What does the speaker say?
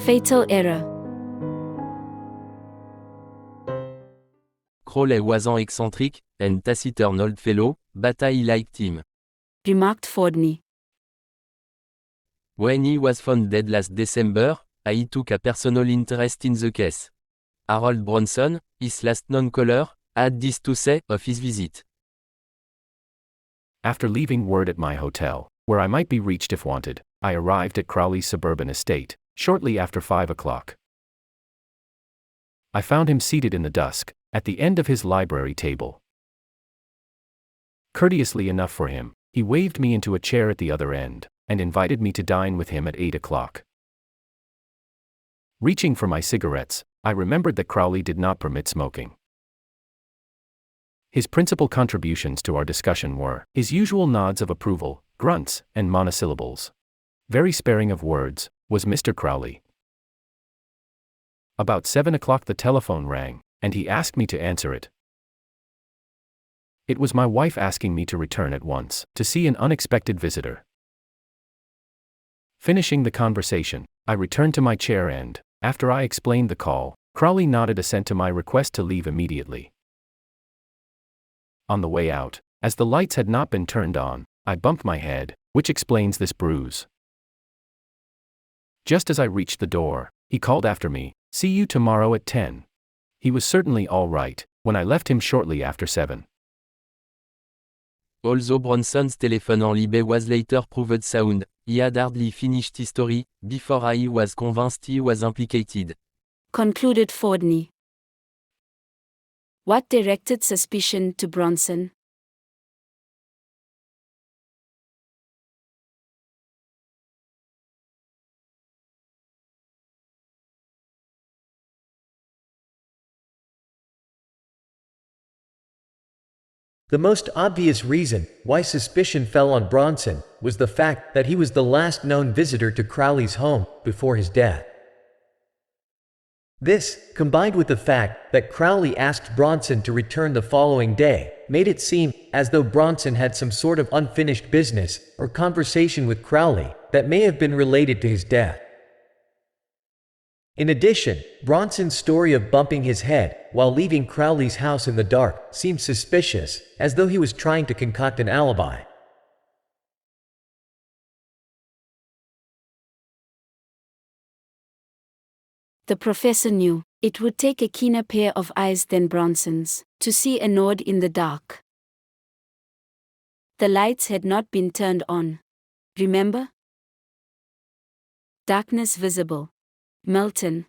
Fatal error. Crowley was an eccentric, and taciturn old fellow, but I liked him. Remarked Fordney. When he was found dead last December, I took a personal interest in the case. Harold Bronson, his last known-caller, had this to say of his visit. After leaving word at my hotel, where I might be reached if wanted, I arrived at Crowley's suburban estate, shortly after 5 o'clock. I found him seated in the dusk, at the end of his library table. Courteously enough for him, he waved me into a chair at the other end, and invited me to dine with him at 8 o'clock. Reaching for my cigarettes, I remembered that Crowley did not permit smoking. His principal contributions to our discussion were his usual nods of approval, grunts, and monosyllables. Very sparing of words was Mr. Crowley. About 7 o'clock the telephone rang, and he asked me to answer it. It was my wife asking me to return at once, to see an unexpected visitor. Finishing the conversation, I returned to my chair and, after I explained the call, Crowley nodded assent to my request to leave immediately. On the way out, as the lights had not been turned on, I bumped my head, which explains this bruise. Just as I reached the door, he called after me, "See you tomorrow at 10. He was certainly all right, when I left him shortly after 7. Although Bronson's telephone on Libby was later proved sound, he had hardly finished his story, before I was convinced he was implicated. Concluded Fordney. What directed suspicion to Bronson? The most obvious reason why suspicion fell on Bronson was the fact that he was the last known visitor to Crowley's home before his death. This, combined with the fact that Crowley asked Bronson to return the following day, made it seem as though Bronson had some sort of unfinished business or conversation with Crowley that may have been related to his death. In addition, Bronson's story of bumping his head while leaving Crowley's house in the dark seemed suspicious, as though he was trying to concoct an alibi. The professor knew it would take a keener pair of eyes than Bronson's to see a node in the dark. The lights had not been turned on. Remember? Darkness visible. Milton.